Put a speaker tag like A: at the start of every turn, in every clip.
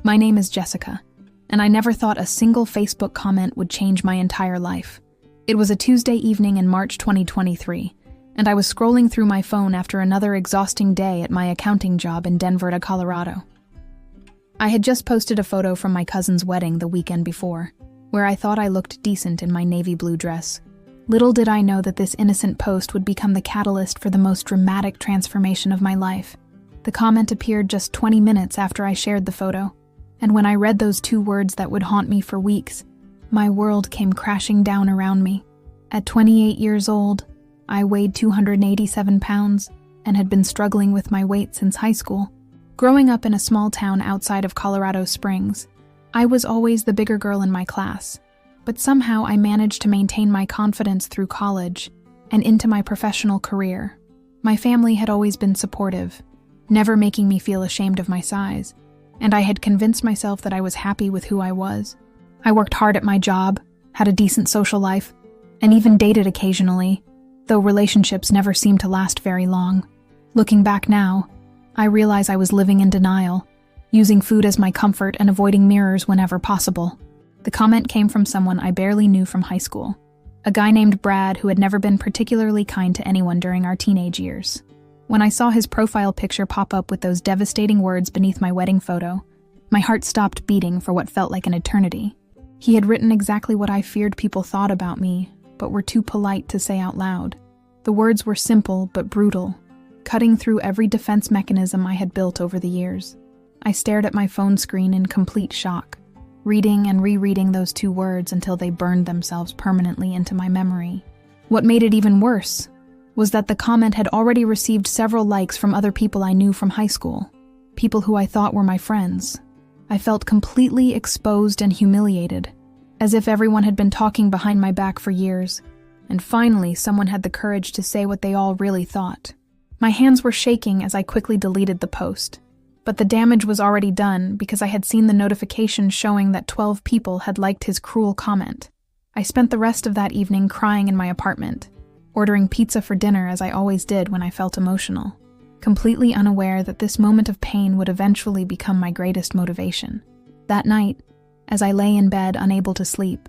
A: My name is Jessica, and I never thought a single Facebook comment would change my entire life. It was a Tuesday evening in March 2023, and I was scrolling through my phone after another exhausting day at my accounting job in Denver, Colorado. I had just posted a photo from my cousin's wedding the weekend before, where I thought I looked decent in my navy blue dress. Little did I know that this innocent post would become the catalyst for the most dramatic transformation of my life. The comment appeared just 20 minutes after I shared the photo, and when I read those 2 words that would haunt me for weeks, my world came crashing down around me. At 28 years old, I weighed 287 pounds and had been struggling with my weight since high school. Growing up in a small town outside of Colorado Springs, I was always the bigger girl in my class, but somehow I managed to maintain my confidence through college and into my professional career. My family had always been supportive, never making me feel ashamed of my size, and I had convinced myself that I was happy with who I was. I worked hard at my job, had a decent social life, and even dated occasionally, though relationships never seemed to last very long. Looking back now, I realize I was living in denial, using food as my comfort and avoiding mirrors whenever possible. The comment came from someone I barely knew from high school, a guy named Brad who had never been particularly kind to anyone during our teenage years. When I saw his profile picture pop up with those devastating words beneath my wedding photo, my heart stopped beating for what felt like an eternity. He had written exactly what I feared people thought about me, but were too polite to say out loud. The words were simple but brutal, cutting through every defense mechanism I had built over the years. I stared at my phone screen in complete shock, reading and rereading those 2 words until they burned themselves permanently into my memory. What made it even worse was that the comment had already received several likes from other people I knew from high school, people who I thought were my friends. I felt completely exposed and humiliated, as if everyone had been talking behind my back for years, and finally someone had the courage to say what they all really thought. My hands were shaking as I quickly deleted the post, but the damage was already done because I had seen the notification showing that 12 people had liked his cruel comment. I spent the rest of that evening crying in my apartment, ordering pizza for dinner as I always did when I felt emotional, completely unaware that this moment of pain would eventually become my greatest motivation. That night, as I lay in bed unable to sleep,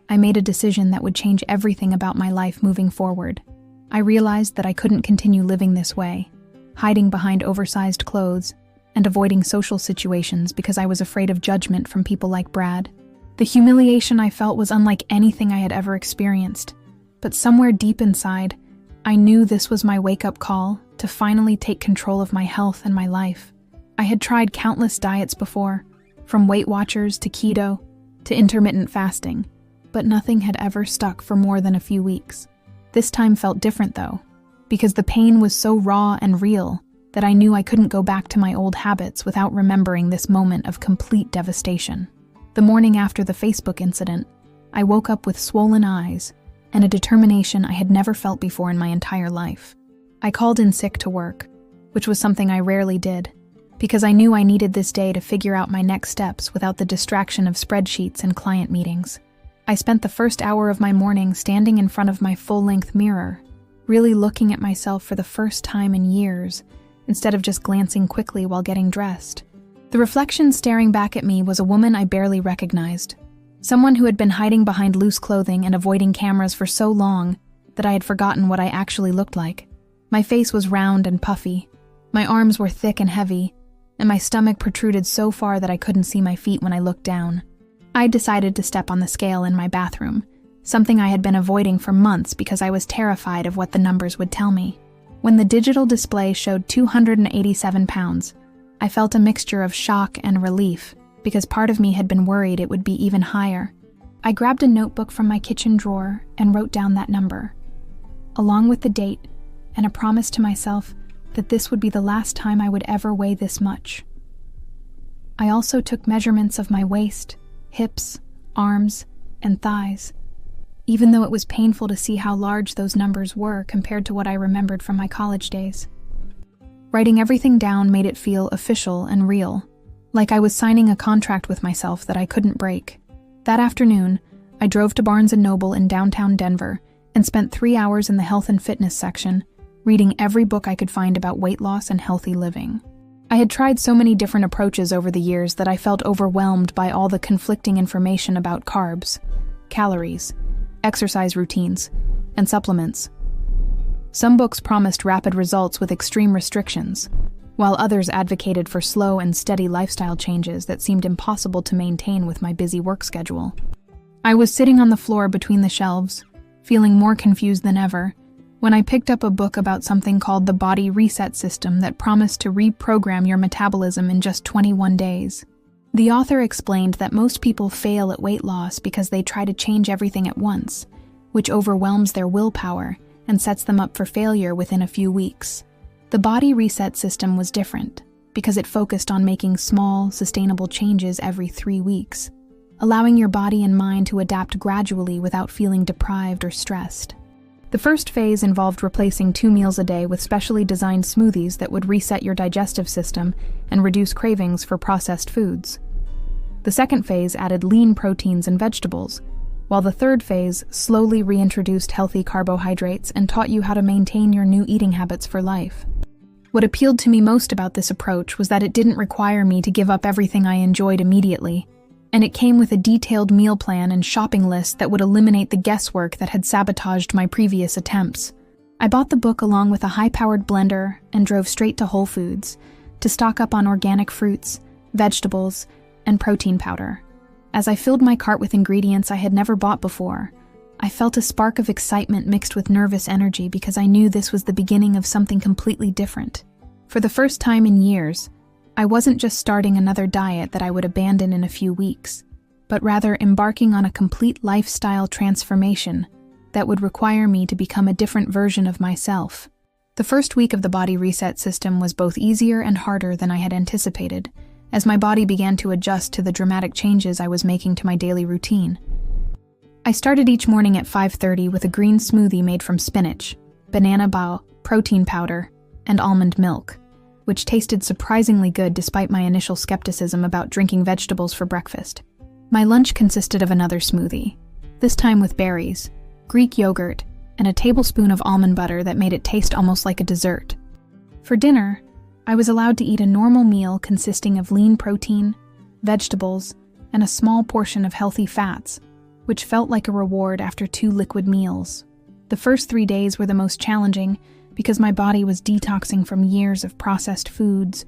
A: I made a decision that would change everything about my life moving forward. I realized that I couldn't continue living this way, hiding behind oversized clothes and avoiding social situations because I was afraid of judgment from people like Brad. The humiliation I felt was unlike anything I had ever experienced, but somewhere deep inside, I knew this was my wake-up call to finally take control of my health and my life. I had tried countless diets before, from Weight Watchers to keto to intermittent fasting, but nothing had ever stuck for more than a few weeks. This time felt different though, because the pain was so raw and real that I knew I couldn't go back to my old habits without remembering this moment of complete devastation. The morning after the Facebook incident, I woke up with swollen eyes and a determination I had never felt before in my entire life. I called in sick to work, which was something I rarely did, because I knew I needed this day to figure out my next steps without the distraction of spreadsheets and client meetings. I spent the first hour of my morning standing in front of my full-length mirror, really looking at myself for the first time in years, instead of just glancing quickly while getting dressed. The reflection staring back at me was a woman I barely recognized, someone who had been hiding behind loose clothing and avoiding cameras for so long that I had forgotten what I actually looked like. My face was round and puffy, my arms were thick and heavy, and my stomach protruded so far that I couldn't see my feet when I looked down. I decided to step on the scale in my bathroom, something I had been avoiding for months because I was terrified of what the numbers would tell me. When the digital display showed 287 pounds, I felt a mixture of shock and relief because part of me had been worried it would be even higher. I grabbed a notebook from my kitchen drawer and wrote down that number, along with the date and a promise to myself that this would be the last time I would ever weigh this much. I also took measurements of my waist, hips, arms, and thighs, even though it was painful to see how large those numbers were compared to what I remembered from my college days. Writing everything down made it feel official and real, like I was signing a contract with myself that I couldn't break. That afternoon, I drove to Barnes & Noble in downtown Denver and spent 3 hours in the health and fitness section, reading every book I could find about weight loss and healthy living. I had tried so many different approaches over the years that I felt overwhelmed by all the conflicting information about carbs, calories, exercise routines, and supplements. Some books promised rapid results with extreme restrictions, while others advocated for slow and steady lifestyle changes that seemed impossible to maintain with my busy work schedule. I was sitting on the floor between the shelves, feeling more confused than ever, when I picked up a book about something called the body reset system that promised to reprogram your metabolism in just 21 days. The author explained that most people fail at weight loss because they try to change everything at once, which overwhelms their willpower and sets them up for failure within a few weeks. The body reset system was different because it focused on making small, sustainable changes every 3 weeks, allowing your body and mind to adapt gradually without feeling deprived or stressed. The first phase involved replacing 2 meals a day with specially designed smoothies that would reset your digestive system and reduce cravings for processed foods. The second phase added lean proteins and vegetables, while the third phase slowly reintroduced healthy carbohydrates and taught you how to maintain your new eating habits for life. What appealed to me most about this approach was that it didn't require me to give up everything I enjoyed immediately, and it came with a detailed meal plan and shopping list that would eliminate the guesswork that had sabotaged my previous attempts. I bought the book along with a high-powered blender and drove straight to Whole Foods to stock up on organic fruits, vegetables, and protein powder. As I filled my cart with ingredients I had never bought before, I felt a spark of excitement mixed with nervous energy because I knew this was the beginning of something completely different. For the first time in years, I wasn't just starting another diet that I would abandon in a few weeks, but rather embarking on a complete lifestyle transformation that would require me to become a different version of myself. The first week of the body reset system was both easier and harder than I had anticipated, as my body began to adjust to the dramatic changes I was making to my daily routine. I started each morning at 5:30 with a green smoothie made from spinach, banana bao, protein powder, and almond milk, which tasted surprisingly good despite my initial skepticism about drinking vegetables for breakfast. My lunch consisted of another smoothie, this time with berries, Greek yogurt, and a tablespoon of almond butter that made it taste almost like a dessert. For dinner, I was allowed to eat a normal meal consisting of lean protein, vegetables, and a small portion of healthy fats, which felt like a reward after 2 liquid meals. The first 3 days were the most challenging because my body was detoxing from years of processed foods,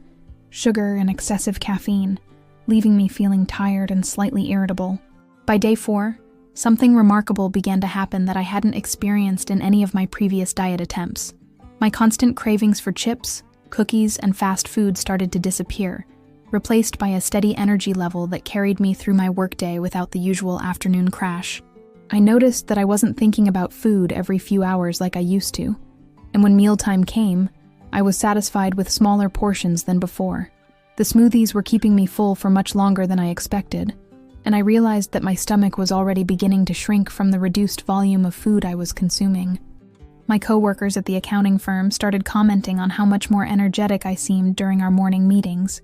A: sugar, and excessive caffeine, leaving me feeling tired and slightly irritable. By day 4, something remarkable began to happen that I hadn't experienced in any of my previous diet attempts. My constant cravings for chips, cookies, and fast food started to disappear, replaced by a steady energy level that carried me through my workday without the usual afternoon crash. I noticed that I wasn't thinking about food every few hours like I used to, and when mealtime came, I was satisfied with smaller portions than before. The smoothies were keeping me full for much longer than I expected, and I realized that my stomach was already beginning to shrink from the reduced volume of food I was consuming. My coworkers at the accounting firm started commenting on how much more energetic I seemed during our morning meetings,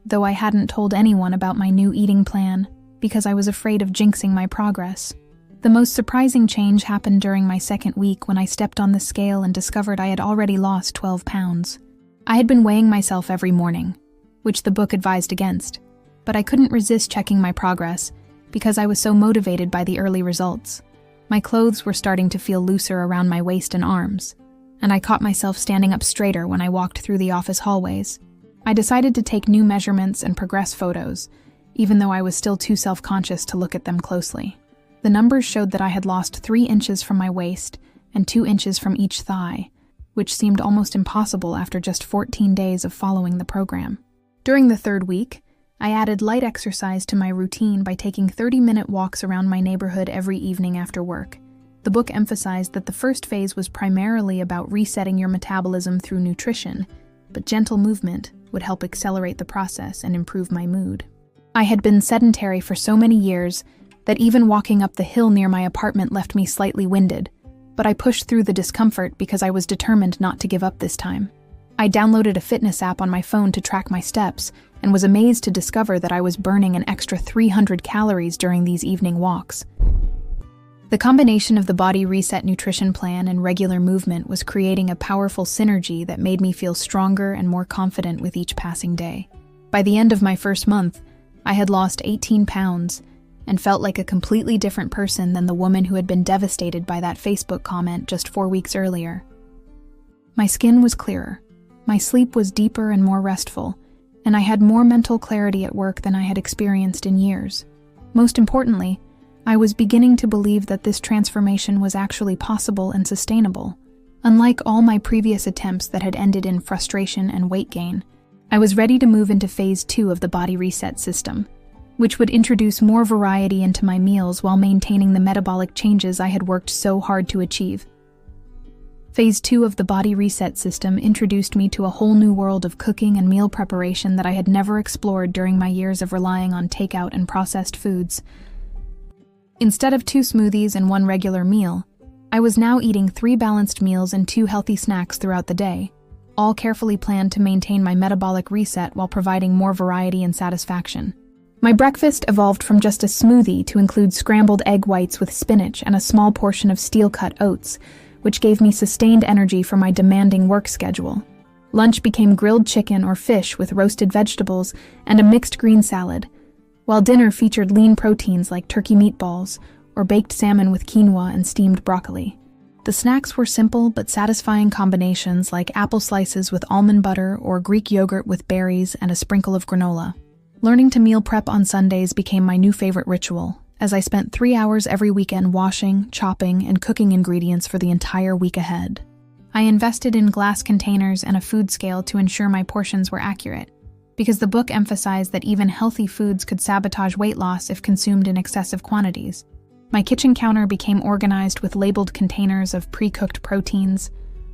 A: though I hadn't told anyone about my new eating plan because I was afraid of jinxing my progress. The most surprising change happened during my second week when I stepped on the scale and discovered I had already lost 12 pounds. I had been weighing myself every morning, which the book advised against, but I couldn't resist checking my progress because I was so motivated by the early results. My clothes were starting to feel looser around my waist and arms, and I caught myself standing up straighter when I walked through the office hallways. I decided to take new measurements and progress photos, even though I was still too self-conscious to look at them closely. The numbers showed that I had lost 3 inches from my waist and 2 inches from each thigh, which seemed almost impossible after just 14 days of following the program. During the 3rd week, I added light exercise to my routine by taking 30-minute walks around my neighborhood every evening after work. The book emphasized that the first phase was primarily about resetting your metabolism through nutrition, but gentle movement would help accelerate the process and improve my mood. I had been sedentary for so many years that even walking up the hill near my apartment left me slightly winded, but I pushed through the discomfort because I was determined not to give up this time. I downloaded a fitness app on my phone to track my steps and was amazed to discover that I was burning an extra 300 calories during these evening walks. The combination of the Body Reset nutrition plan and regular movement was creating a powerful synergy that made me feel stronger and more confident with each passing day. By the end of my first month, I had lost 18 pounds and felt like a completely different person than the woman who had been devastated by that Facebook comment just 4 weeks earlier. My skin was clearer, my sleep was deeper and more restful, and I had more mental clarity at work than I had experienced in years. Most importantly, I was beginning to believe that this transformation was actually possible and sustainable. Unlike all my previous attempts that had ended in frustration and weight gain, I was ready to move into phase 2 of the Body Reset system, which would introduce more variety into my meals while maintaining the metabolic changes I had worked so hard to achieve. Phase 2 of the Body Reset system introduced me to a whole new world of cooking and meal preparation that I had never explored during my years of relying on takeout and processed foods. Instead of 2 smoothies and 1 regular meal, I was now eating 3 balanced meals and 2 healthy snacks throughout the day, all carefully planned to maintain my metabolic reset while providing more variety and satisfaction. My breakfast evolved from just a smoothie to include scrambled egg whites with spinach and a small portion of steel-cut oats, which gave me sustained energy for my demanding work schedule. Lunch became grilled chicken or fish with roasted vegetables and a mixed green salad, while dinner featured lean proteins like turkey meatballs or baked salmon with quinoa and steamed broccoli. The snacks were simple but satisfying combinations like apple slices with almond butter or Greek yogurt with berries and a sprinkle of granola. Learning to meal prep on Sundays became my new favorite ritual, as I spent 3 hours every weekend washing, chopping, and cooking ingredients for the entire week ahead. I invested in glass containers and a food scale to ensure my portions were accurate, because the book emphasized that even healthy foods could sabotage weight loss if consumed in excessive quantities. My kitchen counter became organized with labeled containers of pre-cooked proteins,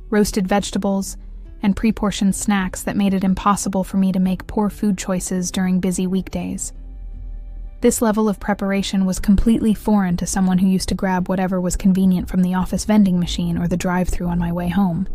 A: roasted vegetables, and pre-portioned snacks that made it impossible for me to make poor food choices during busy weekdays. This level of preparation was completely foreign to someone who used to grab whatever was convenient from the office vending machine or the drive-thru on my way home.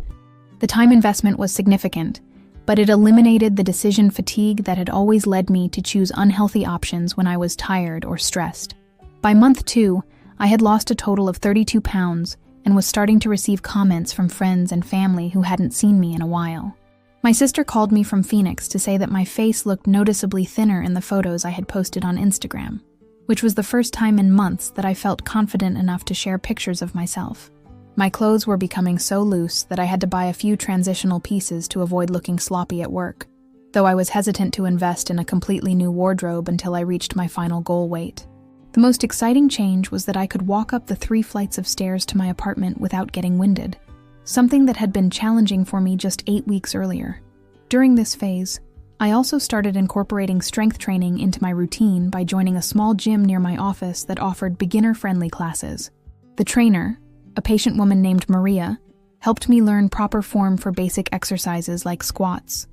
A: The time investment was significant, but it eliminated the decision fatigue that had always led me to choose unhealthy options when I was tired or stressed. By month 2, I had lost a total of 32 pounds and was starting to receive comments from friends and family who hadn't seen me in a while. My sister called me from Phoenix to say that my face looked noticeably thinner in the photos I had posted on Instagram, which was the first time in months that I felt confident enough to share pictures of myself. My clothes were becoming so loose that I had to buy a few transitional pieces to avoid looking sloppy at work, though I was hesitant to invest in a completely new wardrobe until I reached my final goal weight. The most exciting change was that I could walk up the 3 flights of stairs to my apartment without getting winded, something that had been challenging for me just 8 weeks earlier. During this phase, I also started incorporating strength training into my routine by joining a small gym near my office that offered beginner-friendly classes. The trainer, a patient woman named Maria, helped me learn proper form for basic exercises like squats,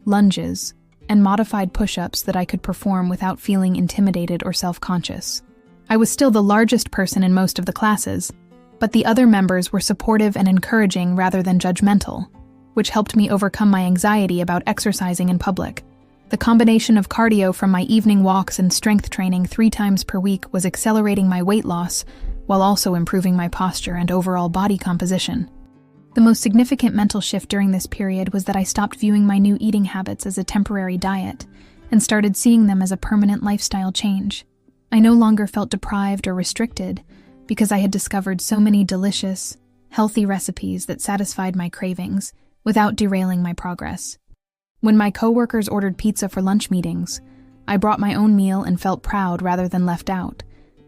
A: lunges, and modified push-ups that I could perform without feeling intimidated or self-conscious. I was still the largest person in most of the classes, but the other members were supportive and encouraging rather than judgmental, which helped me overcome my anxiety about exercising in public. The combination of cardio from my evening walks and strength training 3 times per week was accelerating my weight loss while also improving my posture and overall body composition. The most significant mental shift during this period was that I stopped viewing my new eating habits as a temporary diet and started seeing them as a permanent lifestyle change. I no longer felt deprived or restricted because I had discovered so many delicious, healthy recipes that satisfied my cravings without derailing my progress. When my coworkers ordered pizza for lunch meetings, I brought my own meal and felt proud rather than left out,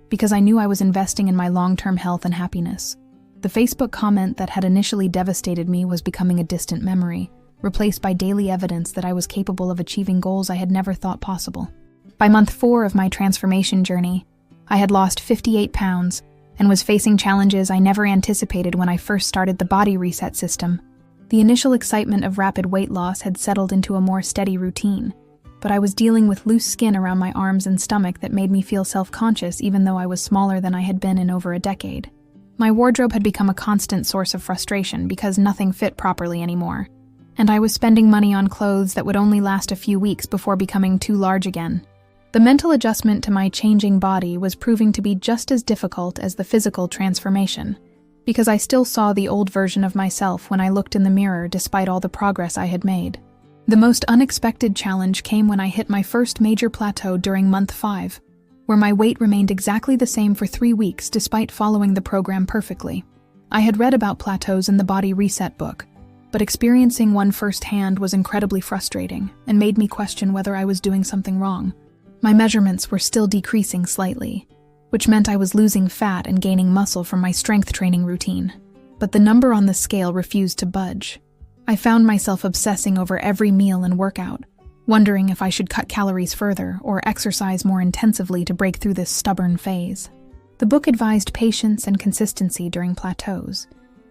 A: because I knew I was investing in my long-term health and happiness. The Facebook comment that had initially devastated me was becoming a distant memory, replaced by daily evidence that I was capable of achieving goals I had never thought possible. By month 4 of my transformation journey, I had lost 58 pounds and was facing challenges I never anticipated when I first started the Body Reset system. The initial excitement of rapid weight loss had settled into a more steady routine, but I was dealing with loose skin around my arms and stomach that made me feel self-conscious even though I was smaller than I had been in over a decade. My wardrobe had become a constant source of frustration because nothing fit properly anymore, and I was spending money on clothes that would only last a few weeks before becoming too large again. The mental adjustment to my changing body was proving to be just as difficult as the physical transformation, because I still saw the old version of myself when I looked in the mirror despite all the progress I had made. The most unexpected challenge came when I hit my first major plateau during month 5, where my weight remained exactly the same for 3 weeks despite following the program perfectly. I had read about plateaus in the Body Reset book, but experiencing one firsthand was incredibly frustrating and made me question whether I was doing something wrong. My measurements were still decreasing slightly, which meant I was losing fat and gaining muscle from my strength training routine. But the number on the scale refused to budge. I found myself obsessing over every meal and workout, wondering if I should cut calories further or exercise more intensively to break through this stubborn phase. The book advised patience and consistency during plateaus,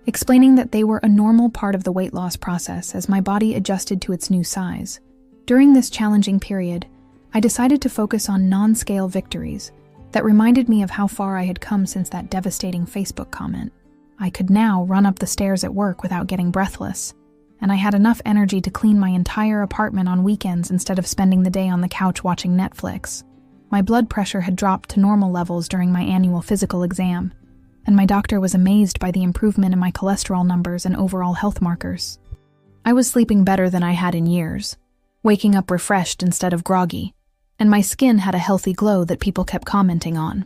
A: explaining that they were a normal part of the weight loss process as my body adjusted to its new size. During this challenging period, I decided to focus on non-scale victories that reminded me of how far I had come since that devastating Facebook comment. I could now run up the stairs at work without getting breathless, and I had enough energy to clean my entire apartment on weekends instead of spending the day on the couch watching Netflix. My blood pressure had dropped to normal levels during my annual physical exam, and my doctor was amazed by the improvement in my cholesterol numbers and overall health markers. I was sleeping better than I had in years, waking up refreshed instead of groggy, and my skin had a healthy glow that people kept commenting on.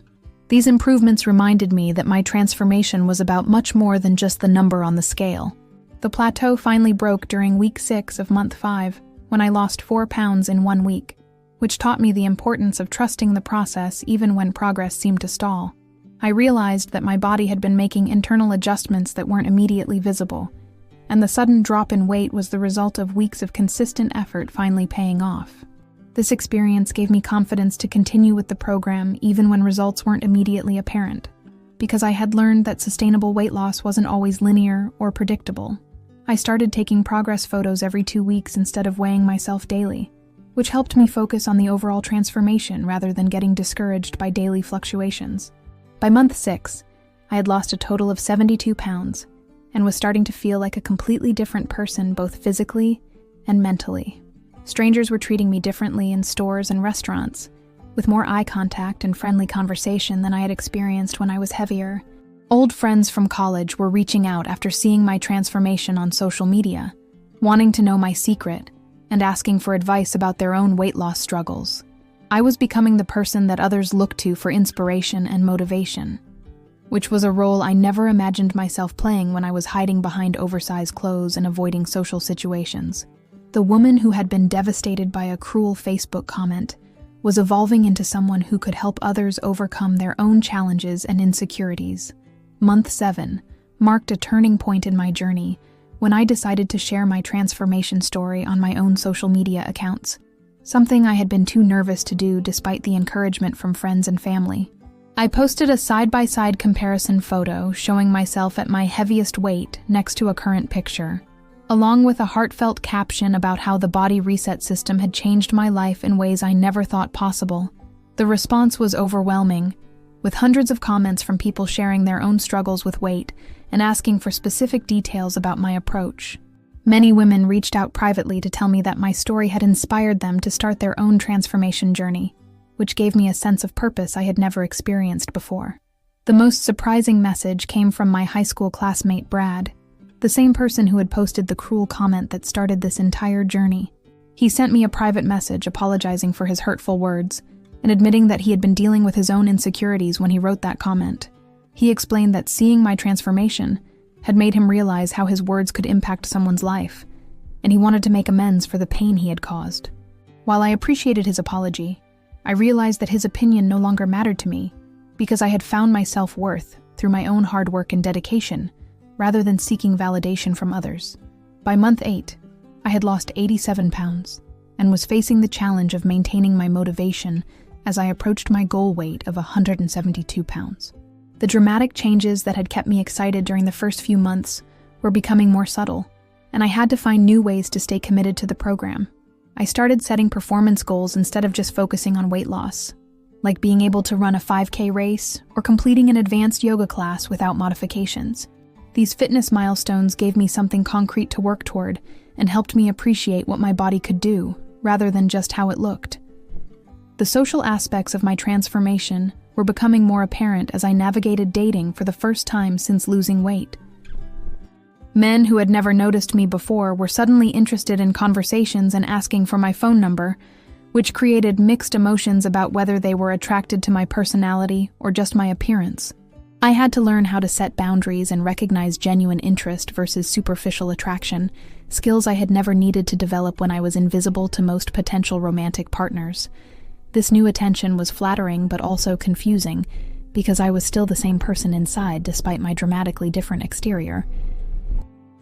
A: These improvements reminded me that my transformation was about much more than just the number on the scale. The plateau finally broke during week 6 of month 5, when I lost 4 pounds in 1 week, which taught me the importance of trusting the process even when progress seemed to stall. I realized that my body had been making internal adjustments that weren't immediately visible, and the sudden drop in weight was the result of weeks of consistent effort finally paying off. This experience gave me confidence to continue with the program even when results weren't immediately apparent, because I had learned that sustainable weight loss wasn't always linear or predictable. I started taking progress photos every 2 weeks instead of weighing myself daily, which helped me focus on the overall transformation rather than getting discouraged by daily fluctuations. By month 6, I had lost a total of 72 pounds and was starting to feel like a completely different person both physically and mentally. Strangers were treating me differently in stores and restaurants, with more eye contact and friendly conversation than I had experienced when I was heavier. Old friends from college were reaching out after seeing my transformation on social media, wanting to know my secret and asking for advice about their own weight loss struggles. I was becoming the person that others looked to for inspiration and motivation, which was a role I never imagined myself playing when I was hiding behind oversized clothes and avoiding social situations. The woman who had been devastated by a cruel Facebook comment was evolving into someone who could help others overcome their own challenges and insecurities. Month 7 marked a turning point in my journey when I decided to share my transformation story on my own social media accounts, something I had been too nervous to do despite the encouragement from friends and family. I posted a side-by-side comparison photo showing myself at my heaviest weight next to a current picture, along with a heartfelt caption about how the Body Reset system had changed my life in ways I never thought possible. The response was overwhelming, with hundreds of comments from people sharing their own struggles with weight and asking for specific details about my approach. Many women reached out privately to tell me that my story had inspired them to start their own transformation journey, which gave me a sense of purpose I had never experienced before. The most surprising message came from my high school classmate Brad, the same person who had posted the cruel comment that started this entire journey. He sent me a private message apologizing for his hurtful words and admitting that he had been dealing with his own insecurities when he wrote that comment. He explained that seeing my transformation had made him realize how his words could impact someone's life, and he wanted to make amends for the pain he had caused. While I appreciated his apology, I realized that his opinion no longer mattered to me because I had found my self-worth through my own hard work and dedication, rather than seeking validation from others. By month 8, I had lost 87 pounds and was facing the challenge of maintaining my motivation as I approached my goal weight of 172 pounds. The dramatic changes that had kept me excited during the first few months were becoming more subtle, and I had to find new ways to stay committed to the program. I started setting performance goals instead of just focusing on weight loss, like being able to run a 5K race or completing an advanced yoga class without modifications. These fitness milestones gave me something concrete to work toward and helped me appreciate what my body could do, rather than just how it looked. The social aspects of my transformation were becoming more apparent as I navigated dating for the first time since losing weight. Men who had never noticed me before were suddenly interested in conversations and asking for my phone number, which created mixed emotions about whether they were attracted to my personality or just my appearance. I had to learn how to set boundaries and recognize genuine interest versus superficial attraction, skills I had never needed to develop when I was invisible to most potential romantic partners. This new attention was flattering but also confusing, because I was still the same person inside despite my dramatically different exterior.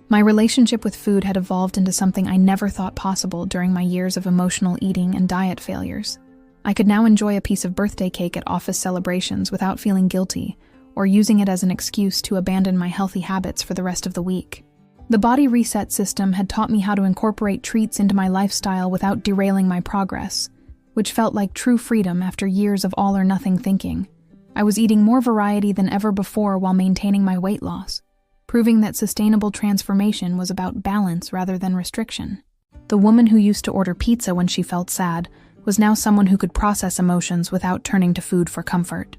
A: My relationship with food had evolved into something I never thought possible during my years of emotional eating and diet failures. I could now enjoy a piece of birthday cake at office celebrations without feeling guilty, or using it as an excuse to abandon my healthy habits for the rest of the week. The body reset system had taught me how to incorporate treats into my lifestyle without derailing my progress, which felt like true freedom after years of all-or-nothing thinking. I was eating more variety than ever before while maintaining my weight loss, proving that sustainable transformation was about balance rather than restriction. The woman who used to order pizza when she felt sad was now someone who could process emotions without turning to food for comfort.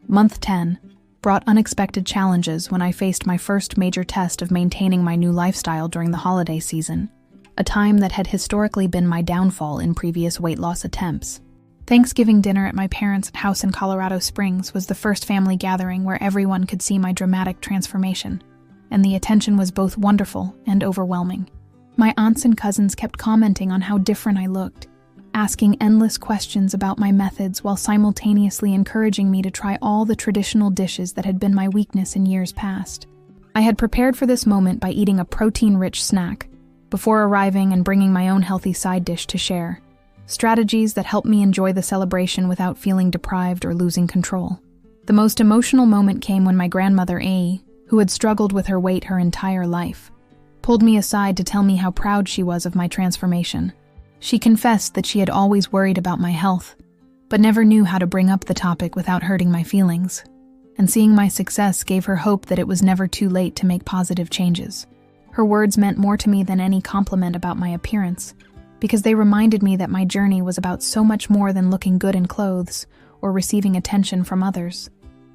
A: Month 10 brought unexpected challenges when I faced my first major test of maintaining my new lifestyle during the holiday season, a time that had historically been my downfall in previous weight loss attempts. Thanksgiving dinner at my parents' house in Colorado Springs was the first family gathering where everyone could see my dramatic transformation, and the attention was both wonderful and overwhelming. My aunts and cousins kept commenting on how different I looked, asking endless questions about my methods while simultaneously encouraging me to try all the traditional dishes that had been my weakness in years past. I had prepared for this moment by eating a protein-rich snack, before arriving and bringing my own healthy side dish to share, strategies that helped me enjoy the celebration without feeling deprived or losing control. The most emotional moment came when my grandmother, A., who had struggled with her weight her entire life, pulled me aside to tell me how proud she was of my transformation. She confessed that she had always worried about my health, but never knew how to bring up the topic without hurting my feelings. And seeing my success gave her hope that it was never too late to make positive changes. Her words meant more to me than any compliment about my appearance, because they reminded me that my journey was about so much more than looking good in clothes or receiving attention from others.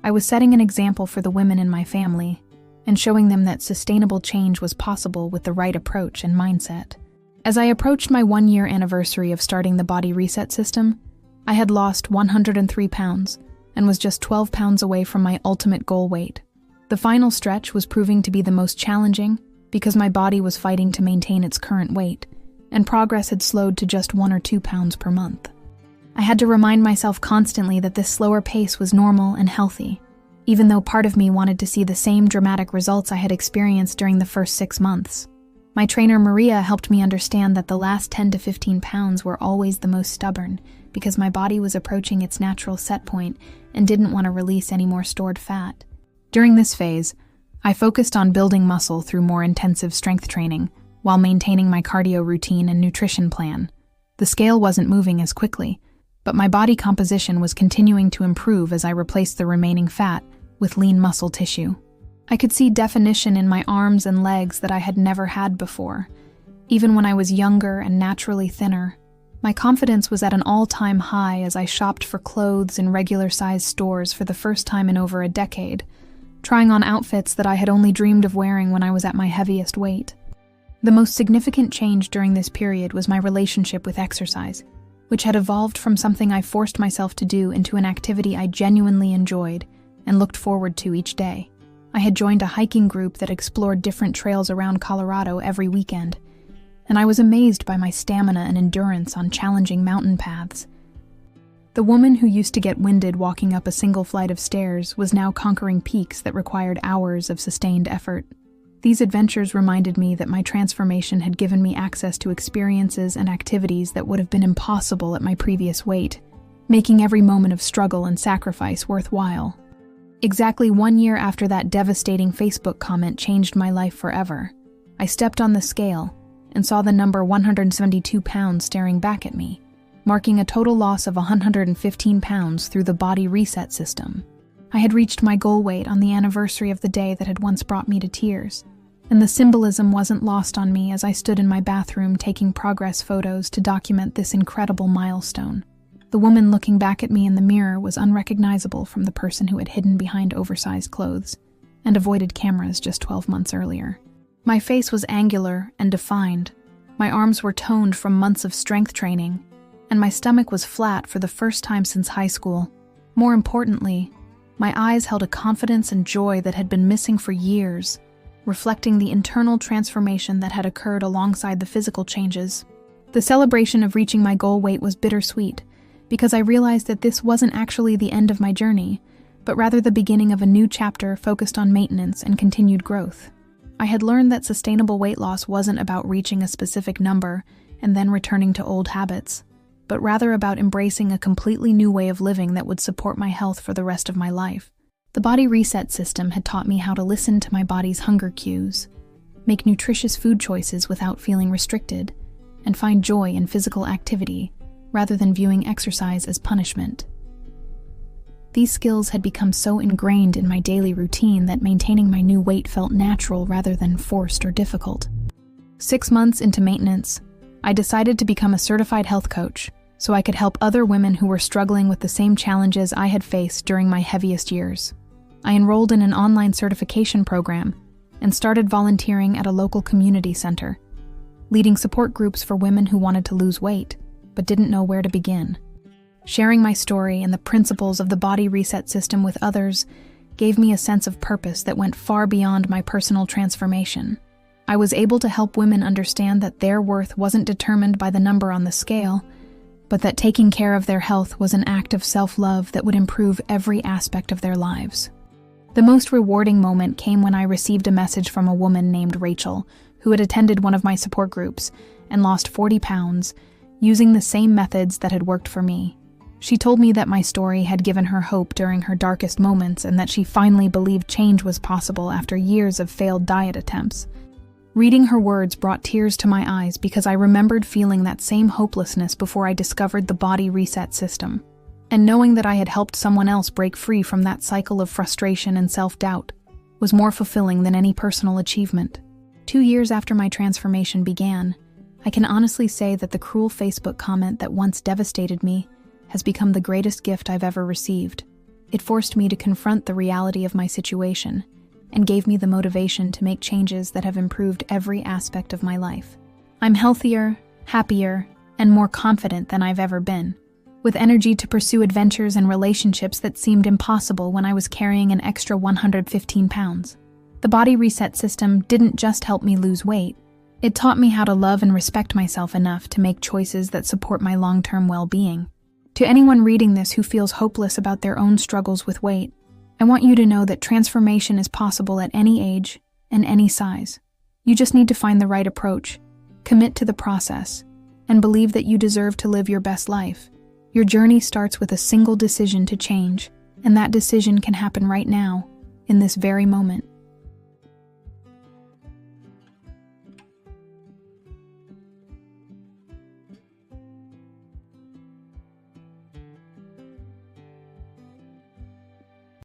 A: I was setting an example for the women in my family, and showing them that sustainable change was possible with the right approach and mindset. As I approached my 1-year anniversary of starting the body reset system, I had lost 103 pounds and was just 12 pounds away from my ultimate goal weight. The final stretch was proving to be the most challenging because my body was fighting to maintain its current weight, and progress had slowed to just 1 or 2 pounds per month. I had to remind myself constantly that this slower pace was normal and healthy, even though part of me wanted to see the same dramatic results I had experienced during the first 6 months. My trainer Maria helped me understand that the last 10 to 15 pounds were always the most stubborn because my body was approaching its natural set point and didn't want to release any more stored fat. During this phase, I focused on building muscle through more intensive strength training while maintaining my cardio routine and nutrition plan. The scale wasn't moving as quickly, but my body composition was continuing to improve as I replaced the remaining fat with lean muscle tissue. I could see definition in my arms and legs that I had never had before. Even when I was younger and naturally thinner, my confidence was at an all-time high as I shopped for clothes in regular-sized stores for the first time in over a decade, trying on outfits that I had only dreamed of wearing when I was at my heaviest weight. The most significant change during this period was my relationship with exercise, which had evolved from something I forced myself to do into an activity I genuinely enjoyed and looked forward to each day. I had joined a hiking group that explored different trails around Colorado every weekend, and I was amazed by my stamina and endurance on challenging mountain paths. The woman who used to get winded walking up a single flight of stairs was now conquering peaks that required hours of sustained effort. These adventures reminded me that my transformation had given me access to experiences and activities that would have been impossible at my previous weight, making every moment of struggle and sacrifice worthwhile. Exactly 1 year after that devastating Facebook comment changed my life forever, I stepped on the scale and saw the number 172 pounds staring back at me, marking a total loss of 115 pounds through the body reset system. I had reached my goal weight on the anniversary of the day that had once brought me to tears, and the symbolism wasn't lost on me as I stood in my bathroom taking progress photos to document this incredible milestone. The woman looking back at me in the mirror was unrecognizable from the person who had hidden behind oversized clothes and avoided cameras just 12 months earlier. My face was angular and defined. My arms were toned from months of strength training, and my stomach was flat for the first time since high school. More importantly, my eyes held a confidence and joy that had been missing for years, reflecting the internal transformation that had occurred alongside the physical changes. The celebration of reaching my goal weight was bittersweet, because I realized that this wasn't actually the end of my journey, but rather the beginning of a new chapter focused on maintenance and continued growth. I had learned that sustainable weight loss wasn't about reaching a specific number and then returning to old habits, but rather about embracing a completely new way of living that would support my health for the rest of my life. The body reset system had taught me how to listen to my body's hunger cues, make nutritious food choices without feeling restricted, and find joy in physical activity rather than viewing exercise as punishment. These skills had become so ingrained in my daily routine that maintaining my new weight felt natural rather than forced or difficult. 6 months into maintenance, I decided to become a certified health coach so I could help other women who were struggling with the same challenges I had faced during my heaviest years. I enrolled in an online certification program and started volunteering at a local community center, leading support groups for women who wanted to lose weight but didn't know where to begin. Sharing my story and the principles of the body reset system with others gave me a sense of purpose that went far beyond my personal transformation. I was able to help women understand that their worth wasn't determined by the number on the scale, but that taking care of their health was an act of self-love that would improve every aspect of their lives. The most rewarding moment came when I received a message from a woman named Rachel, who had attended one of my support groups and lost 40 pounds, using the same methods that had worked for me. She told me that my story had given her hope during her darkest moments and that she finally believed change was possible after years of failed diet attempts. Reading her words brought tears to my eyes because I remembered feeling that same hopelessness before I discovered the body reset system. And knowing that I had helped someone else break free from that cycle of frustration and self-doubt was more fulfilling than any personal achievement. 2 years after my transformation began, I can honestly say that the cruel Facebook comment that once devastated me has become the greatest gift I've ever received. It forced me to confront the reality of my situation and gave me the motivation to make changes that have improved every aspect of my life. I'm healthier, happier, and more confident than I've ever been, with energy to pursue adventures and relationships that seemed impossible when I was carrying an extra 115 pounds. The body reset system didn't just help me lose weight, it taught me how to love and respect myself enough to make choices that support my long-term well-being. To anyone reading this who feels hopeless about their own struggles with weight, I want you to know that transformation is possible at any age and any size. You just need to find the right approach, commit to the process, and believe that you deserve to live your best life. Your journey starts with a single decision to change, and that decision can happen right now, in this very moment.